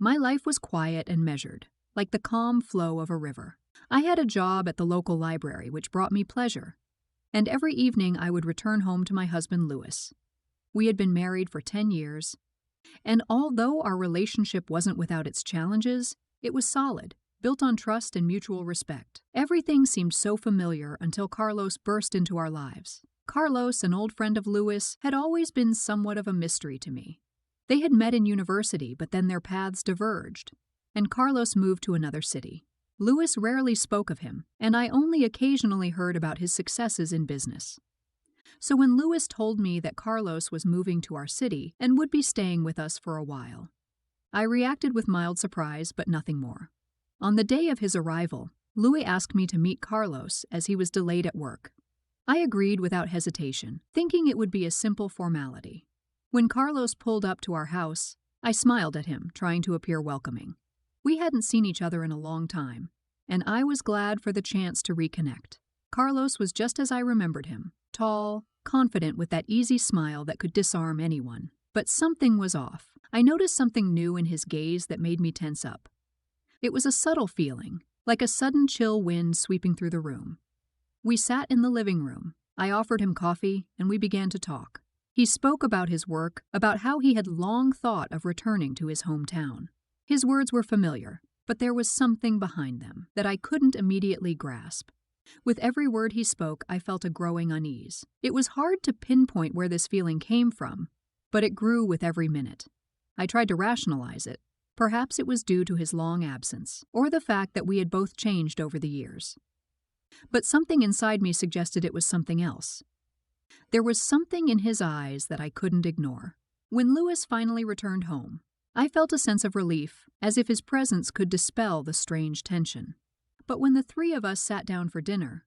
My life was quiet and measured, like the calm flow of a river. I had a job at the local library which brought me pleasure, and every evening I would return home to my husband Louis. We had been married for 10 years, and although our relationship wasn't without its challenges, it was solid, built on trust and mutual respect. Everything seemed so familiar until Carlos burst into our lives. Carlos, an old friend of Louis, had always been somewhat of a mystery to me. They had met in university, but then their paths diverged, and Carlos moved to another city. Louis rarely spoke of him, and I only occasionally heard about his successes in business. So when Louis told me that Carlos was moving to our city and would be staying with us for a while, I reacted with mild surprise, but nothing more. On the day of his arrival, Louis asked me to meet Carlos as he was delayed at work. I agreed without hesitation, thinking it would be a simple formality. When Carlos pulled up to our house, I smiled at him, trying to appear welcoming. We hadn't seen each other in a long time, and I was glad for the chance to reconnect. Carlos was just as I remembered him, tall, confident with that easy smile that could disarm anyone. But something was off. I noticed something new in his gaze that made me tense up. It was a subtle feeling, like a sudden chill wind sweeping through the room. We sat in the living room. I offered him coffee, and we began to talk. He spoke about his work, about how he had long thought of returning to his hometown. His words were familiar, but there was something behind them that I couldn't immediately grasp. With every word he spoke, I felt a growing unease. It was hard to pinpoint where this feeling came from, but it grew with every minute. I tried to rationalize it. Perhaps it was due to his long absence, or the fact that we had both changed over the years. But something inside me suggested it was something else. There was something in his eyes that I couldn't ignore. When Louis finally returned home, I felt a sense of relief, as if his presence could dispel the strange tension. But when the three of us sat down for dinner,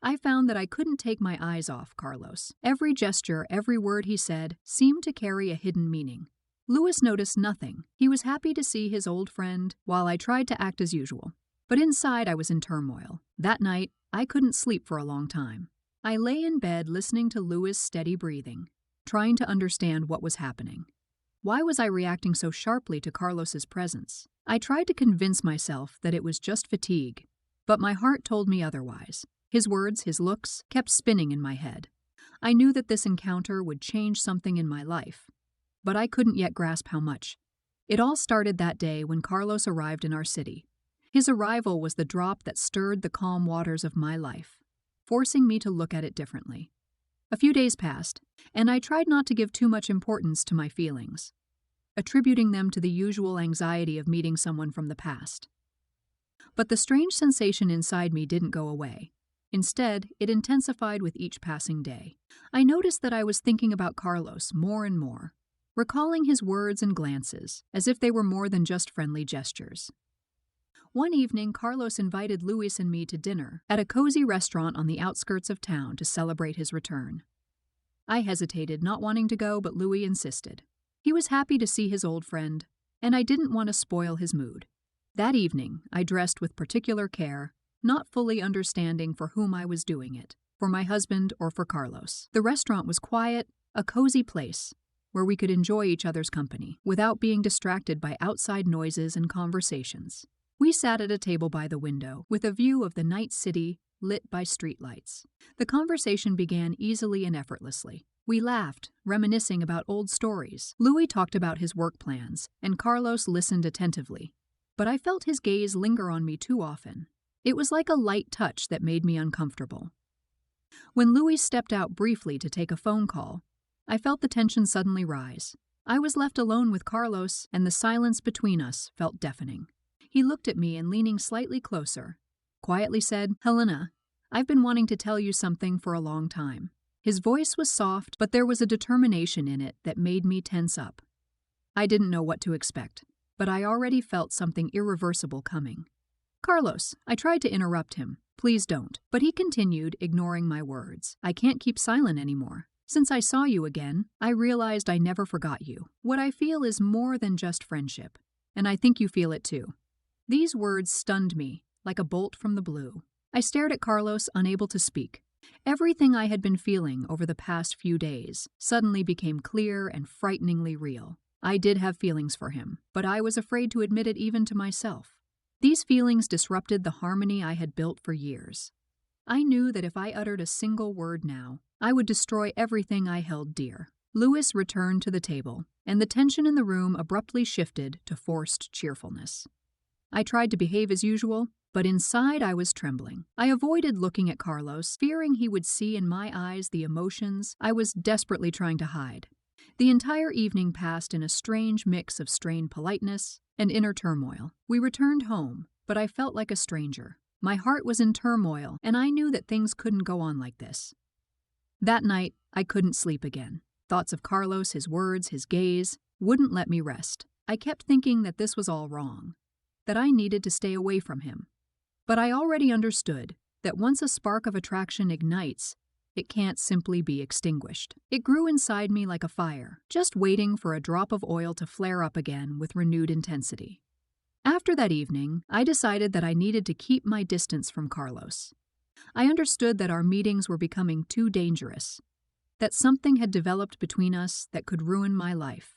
I found that I couldn't take my eyes off Carlos. Every gesture, every word he said, seemed to carry a hidden meaning. Louis noticed nothing. He was happy to see his old friend, while I tried to act as usual. But inside I was in turmoil. That night, I couldn't sleep for a long time. I lay in bed listening to Louis' steady breathing, trying to understand what was happening. Why was I reacting so sharply to Carlos's presence? I tried to convince myself that it was just fatigue, but my heart told me otherwise. His words, his looks, kept spinning in my head. I knew that this encounter would change something in my life, but I couldn't yet grasp how much. It all started that day when Carlos arrived in our city. His arrival was the drop that stirred the calm waters of my life, forcing me to look at it differently. A few days passed, and I tried not to give too much importance to my feelings, attributing them to the usual anxiety of meeting someone from the past. But the strange sensation inside me didn't go away. Instead, it intensified with each passing day. I noticed that I was thinking about Carlos more and more, recalling his words and glances, as if they were more than just friendly gestures. One evening, Carlos invited Louis and me to dinner at a cozy restaurant on the outskirts of town to celebrate his return. I hesitated, not wanting to go, but Louis insisted. He was happy to see his old friend, and I didn't want to spoil his mood. That evening, I dressed with particular care, not fully understanding for whom I was doing it, for my husband or for Carlos. The restaurant was quiet, a cozy place, where we could enjoy each other's company, without being distracted by outside noises and conversations. We sat at a table by the window, with a view of the night city lit by streetlights. The conversation began easily and effortlessly. We laughed, reminiscing about old stories. Louis talked about his work plans, and Carlos listened attentively. But I felt his gaze linger on me too often. It was like a light touch that made me uncomfortable. When Louis stepped out briefly to take a phone call, I felt the tension suddenly rise. I was left alone with Carlos, and the silence between us felt deafening. He looked at me and, leaning slightly closer, quietly said, "Helena, I've been wanting to tell you something for a long time." His voice was soft, but there was a determination in it that made me tense up. I didn't know what to expect, but I already felt something irreversible coming. "Carlos," I tried to interrupt him. "Please don't." But he continued, ignoring my words. "I can't keep silent anymore. Since I saw you again, I realized I never forgot you. What I feel is more than just friendship, and I think you feel it too." These words stunned me, like a bolt from the blue. I stared at Carlos, unable to speak. Everything I had been feeling over the past few days suddenly became clear and frighteningly real. I did have feelings for him, but I was afraid to admit it even to myself. These feelings disrupted the harmony I had built for years. I knew that if I uttered a single word now, I would destroy everything I held dear. Louis returned to the table, and the tension in the room abruptly shifted to forced cheerfulness. I tried to behave as usual, but inside I was trembling. I avoided looking at Carlos, fearing he would see in my eyes the emotions I was desperately trying to hide. The entire evening passed in a strange mix of strained politeness and inner turmoil. We returned home, but I felt like a stranger. My heart was in turmoil, and I knew that things couldn't go on like this. That night, I couldn't sleep again. Thoughts of Carlos, his words, his gaze, wouldn't let me rest. I kept thinking that this was all wrong, that I needed to stay away from him. But I already understood that once a spark of attraction ignites, it can't simply be extinguished. It grew inside me like a fire, just waiting for a drop of oil to flare up again with renewed intensity. After that evening, I decided that I needed to keep my distance from Carlos. I understood that our meetings were becoming too dangerous, that something had developed between us that could ruin my life.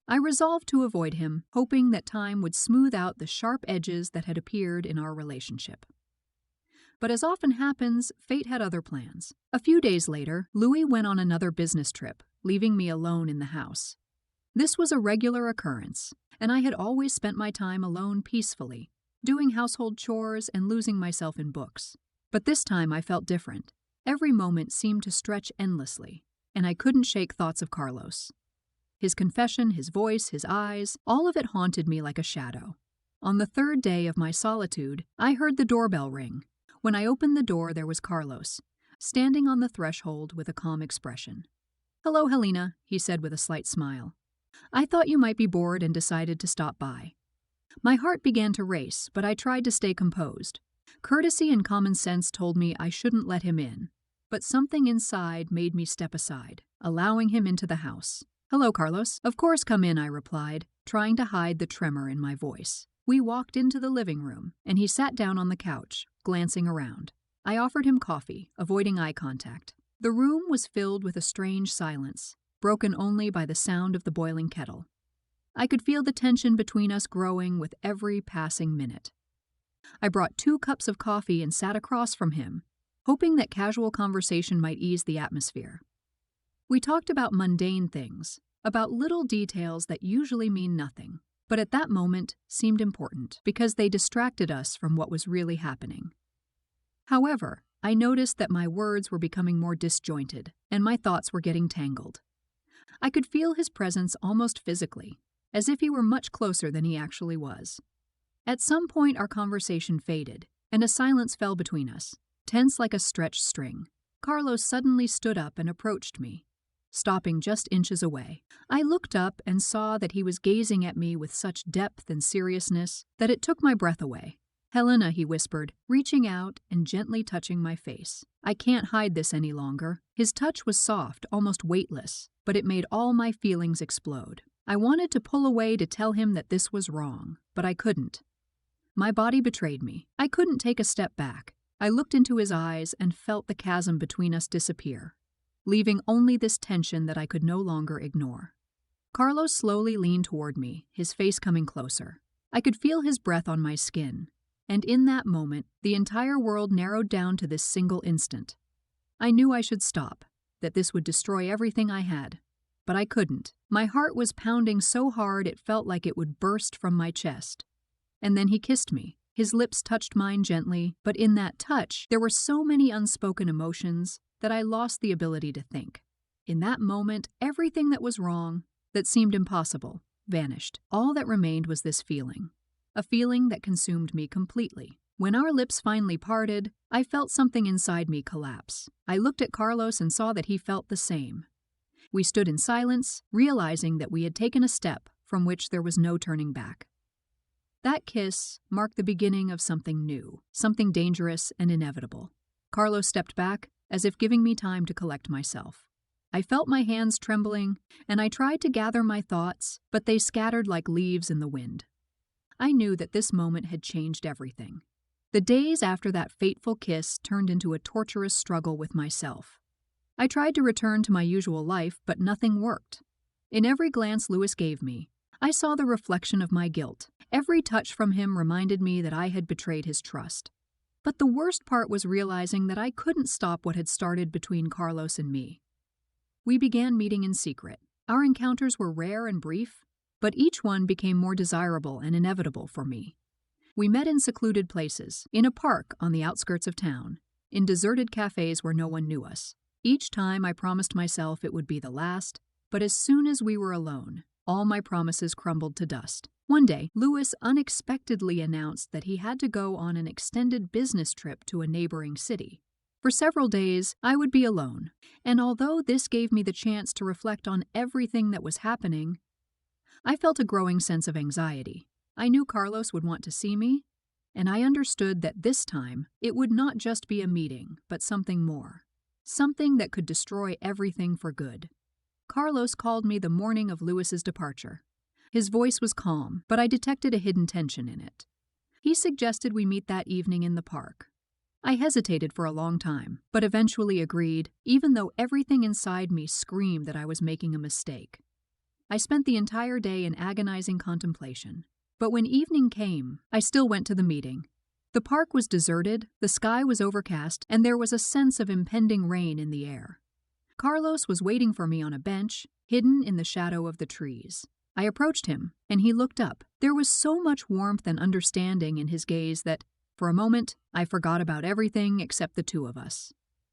I resolved to avoid him, hoping that time would smooth out the sharp edges that had appeared in our relationship. But as often happens, fate had other plans. A few days later, Louis went on another business trip, leaving me alone in the house. This was a regular occurrence, and I had always spent my time alone peacefully, doing household chores and losing myself in books. But this time I felt different. Every moment seemed to stretch endlessly, and I couldn't shake thoughts of Carlos. His confession, his voice, his eyes, all of it haunted me like a shadow. On the third day of my solitude, I heard the doorbell ring. When I opened the door, there was Carlos, standing on the threshold with a calm expression. "Hello, Helena," he said with a slight smile. "I thought you might be bored and decided to stop by." My heart began to race, but I tried to stay composed. Courtesy and common sense told me I shouldn't let him in, but something inside made me step aside, allowing him into the house. "Hello, Carlos." "Of course, come in," I replied, trying to hide the tremor in my voice. We walked into the living room, and he sat down on the couch, glancing around. I offered him coffee, avoiding eye contact. The room was filled with a strange silence, broken only by the sound of the boiling kettle. I could feel the tension between us growing with every passing minute. I brought 2 cups of coffee and sat across from him, hoping that casual conversation might ease the atmosphere. We talked about mundane things, about little details that usually mean nothing, but at that moment seemed important because they distracted us from what was really happening. However, I noticed that my words were becoming more disjointed, and my thoughts were getting tangled. I could feel his presence almost physically, as if he were much closer than he actually was. At some point our conversation faded, and a silence fell between us, tense like a stretched string. Carlos suddenly stood up and approached me, stopping just inches away. I looked up and saw that he was gazing at me with such depth and seriousness that it took my breath away. "Helena," he whispered, reaching out and gently touching my face. I can't hide this any longer. His touch was soft, almost weightless, but it made all my feelings explode. I wanted to pull away to tell him that this was wrong, but I couldn't. My body betrayed me. I couldn't take a step back. I looked into his eyes and felt the chasm between us disappear, leaving only this tension that I could no longer ignore. Carlos slowly leaned toward me, his face coming closer. I could feel his breath on my skin, and in that moment, the entire world narrowed down to this single instant. I knew I should stop, that this would destroy everything I had, but I couldn't. My heart was pounding so hard it felt like it would burst from my chest. And then he kissed me. His lips touched mine gently, but in that touch, there were so many unspoken emotions that I lost the ability to think. In that moment, everything that was wrong, that seemed impossible, vanished. All that remained was this feeling, a feeling that consumed me completely. When our lips finally parted, I felt something inside me collapse. I looked at Carlos and saw that he felt the same. We stood in silence, realizing that we had taken a step from which there was no turning back. That kiss marked the beginning of something new, something dangerous and inevitable. Carlos stepped back, as if giving me time to collect myself. I felt my hands trembling, and I tried to gather my thoughts, but they scattered like leaves in the wind. I knew that this moment had changed everything. The days after that fateful kiss turned into a torturous struggle with myself. I tried to return to my usual life, but nothing worked. In every glance Louis gave me, I saw the reflection of my guilt. Every touch from him reminded me that I had betrayed his trust. But the worst part was realizing that I couldn't stop what had started between Carlos and me. We began meeting in secret. Our encounters were rare and brief, but each one became more desirable and inevitable for me. We met in secluded places, in a park on the outskirts of town, in deserted cafes where no one knew us. Each time I promised myself it would be the last, but as soon as we were alone, all my promises crumbled to dust. One day, Louis unexpectedly announced that he had to go on an extended business trip to a neighboring city. For several days, I would be alone, and although this gave me the chance to reflect on everything that was happening, I felt a growing sense of anxiety. I knew Carlos would want to see me, and I understood that this time it would not just be a meeting, but something more. Something that could destroy everything for good. Carlos called me the morning of Louis's departure. His voice was calm, but I detected a hidden tension in it. He suggested we meet that evening in the park. I hesitated for a long time, but eventually agreed, even though everything inside me screamed that I was making a mistake. I spent the entire day in agonizing contemplation, but when evening came, I still went to the meeting. The park was deserted, the sky was overcast, and there was a sense of impending rain in the air. Carlos was waiting for me on a bench, hidden in the shadow of the trees. I approached him, and he looked up. There was so much warmth and understanding in his gaze that, for a moment, I forgot about everything except the two of us.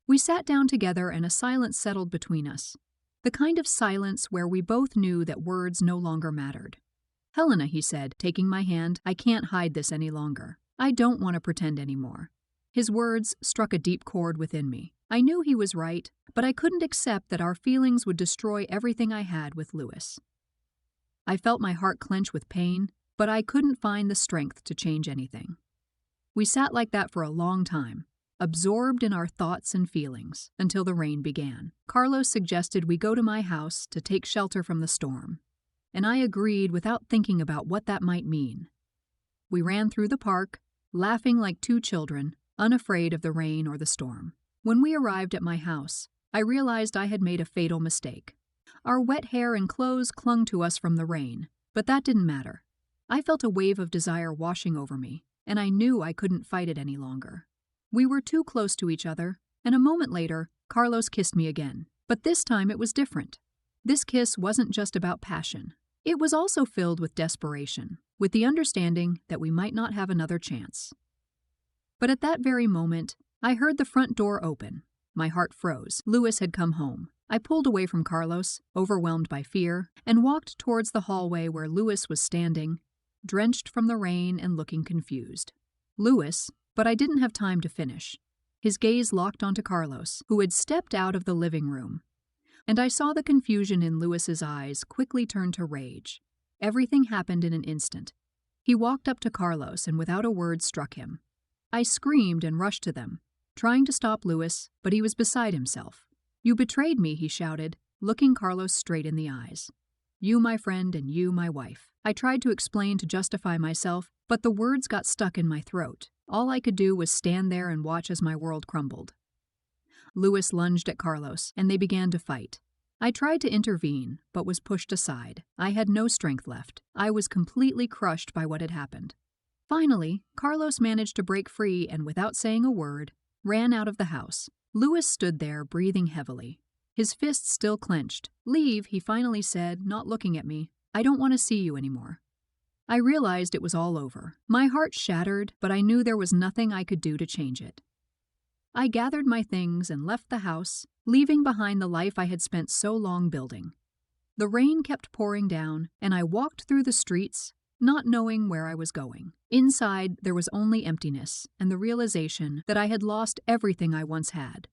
We sat down together and a silence settled between us. The kind of silence where we both knew that words no longer mattered. "Helena," he said, taking my hand, "I can't hide this any longer. I don't want to pretend anymore." His words struck a deep chord within me. I knew he was right, but I couldn't accept that our feelings would destroy everything I had with Louis. I felt my heart clench with pain, but I couldn't find the strength to change anything. We sat like that for a long time, absorbed in our thoughts and feelings, until the rain began. Carlos suggested we go to my house to take shelter from the storm, and I agreed without thinking about what that might mean. We ran through the park, laughing like two children, unafraid of the rain or the storm. When we arrived at my house, I realized I had made a fatal mistake. Our wet hair and clothes clung to us from the rain, but that didn't matter. I felt a wave of desire washing over me, and I knew I couldn't fight it any longer. We were too close to each other, and a moment later, Carlos kissed me again. But this time it was different. This kiss wasn't just about passion. It was also filled with desperation, with the understanding that we might not have another chance. But at that very moment, I heard the front door open. My heart froze. Louis had come home. I pulled away from Carlos, overwhelmed by fear, and walked towards the hallway where Louis was standing, drenched from the rain and looking confused. Louis, but I didn't have time to finish. His gaze locked onto Carlos, who had stepped out of the living room, and I saw the confusion in Louis's eyes quickly turn to rage. Everything happened in an instant. He walked up to Carlos and without a word struck him. I screamed and rushed to them, trying to stop Louis, but he was beside himself. "You betrayed me," he shouted, looking Carlos straight in the eyes. "You, my friend, and you, my wife." I tried to explain to justify myself, but the words got stuck in my throat. All I could do was stand there and watch as my world crumbled. Louis lunged at Carlos, and they began to fight. I tried to intervene, but was pushed aside. I had no strength left. I was completely crushed by what had happened. Finally, Carlos managed to break free and, without saying a word, ran out of the house. Louis stood there, breathing heavily, his fists still clenched. "Leave," he finally said, not looking at me. "I don't want to see you anymore." I realized it was all over. My heart shattered, but I knew there was nothing I could do to change it. I gathered my things and left the house, leaving behind the life I had spent so long building. The rain kept pouring down, and I walked through the streets, not knowing where I was going. Inside, there was only emptiness and the realization that I had lost everything I once had.